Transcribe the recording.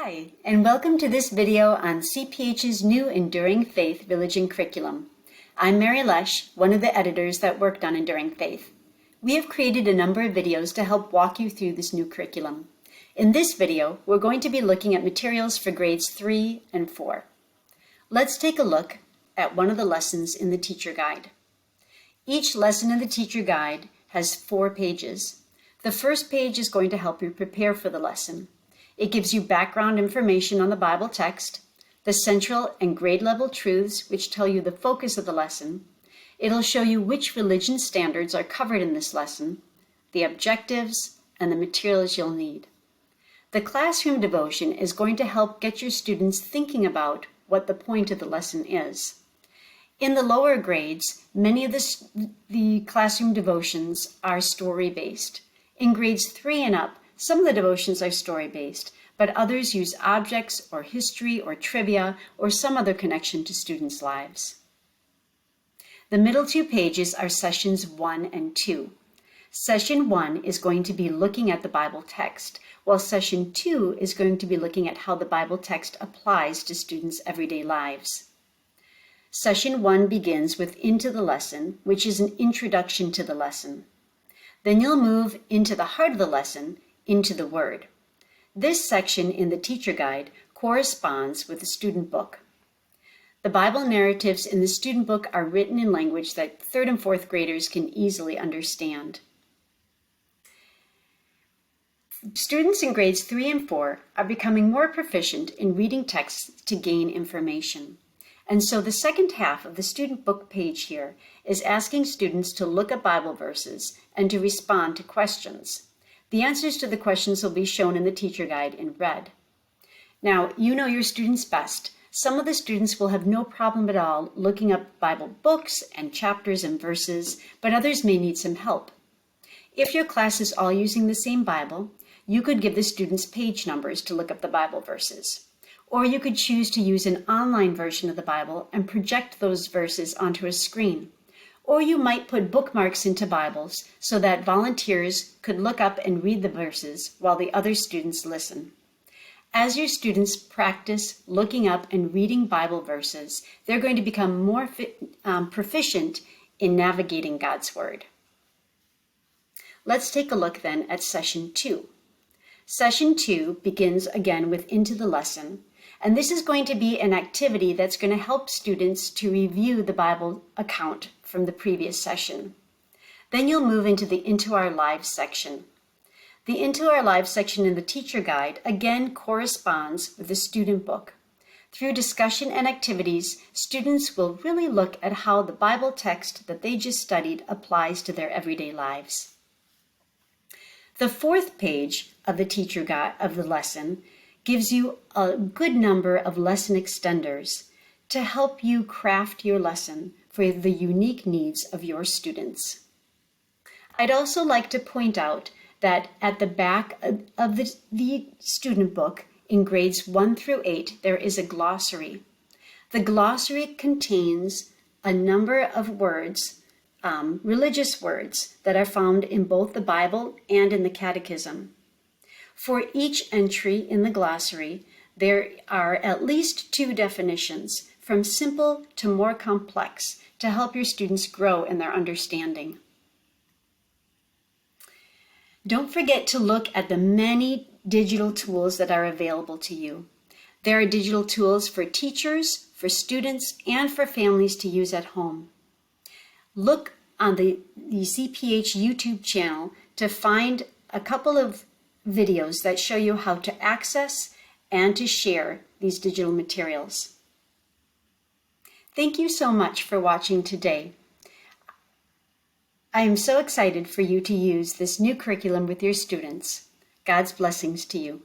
Hi, and welcome to this video on CPH's new Enduring Faith Religion curriculum. I'm Mary Lesh, one of the editors that worked on Enduring Faith. We have created a number of videos to help walk you through this new curriculum. In this video, we're going to be looking at materials for grades 3 and 4. Let's take a look at one of the lessons in the teacher guide. Each lesson in the teacher guide has 4 pages. The first page is going to help you prepare for the lesson. It gives you background information on the Bible text, the central and grade level truths which tell you the focus of the lesson. It'll show you which religion standards are covered in this lesson, the objectives, and the materials you'll need. The classroom devotion is going to help get your students thinking about what the point of the lesson is. In the lower grades, many of the classroom devotions are story-based. In grades 3 and up, some of the devotions are story-based, but others use objects or history or trivia or some other connection to students' lives. The middle 2 pages are sessions 1 and 2. Session 1 is going to be looking at the Bible text, while session 2 is going to be looking at how the Bible text applies to students' everyday lives. Session 1 begins with Into the Lesson, which is an introduction to the lesson. Then you'll move into the heart of the lesson, into the Word. This section in the teacher guide corresponds with the student book. The Bible narratives in the student book are written in language that 3rd and 4th graders can easily understand. Students in grades 3 and 4 are becoming more proficient in reading texts to gain information. And so the second half of the student book page here is asking students to look at Bible verses and to respond to questions. The answers to the questions will be shown in the teacher guide in red. Now, you know your students best. Some of the students will have no problem at all looking up Bible books and chapters and verses, but others may need some help. If your class is all using the same Bible, you could give the students page numbers to look up the Bible verses. Or you could choose to use an online version of the Bible and project those verses onto a screen. Or you might put bookmarks into Bibles so that volunteers could look up and read the verses while the other students listen. As your students practice looking up and reading Bible verses, they're going to become more proficient in navigating God's Word. Let's take a look then at Session 2. Session 2 begins again with Into the Lesson, and this is going to be an activity that's going to help students to review the Bible account from the previous session. Then you'll move into the Into Our Lives section. The Into Our Lives section in the teacher guide again corresponds with the student book. Through discussion and activities, students will really look at how the Bible text that they just studied applies to their everyday lives. The 4th page of the teacher guide of the lesson gives you a good number of lesson extenders to help you craft your lesson for the unique needs of your students. I'd also like to point out that at the back of the student book in grades 1 through 8, there is a glossary. The glossary contains a number of words, religious words, that are found in both the Bible and in the Catechism. For each entry in the glossary, there are at least 2 definitions, from simple to more complex, to help your students grow in their understanding. Don't forget to look at the many digital tools that are available to you. There are digital tools for teachers, for students, and for families to use at home. Look on the CPH YouTube channel to find a couple of videos that show you how to access and to share these digital materials. Thank you so much for watching today. I am so excited for you to use this new curriculum with your students. God's blessings to you.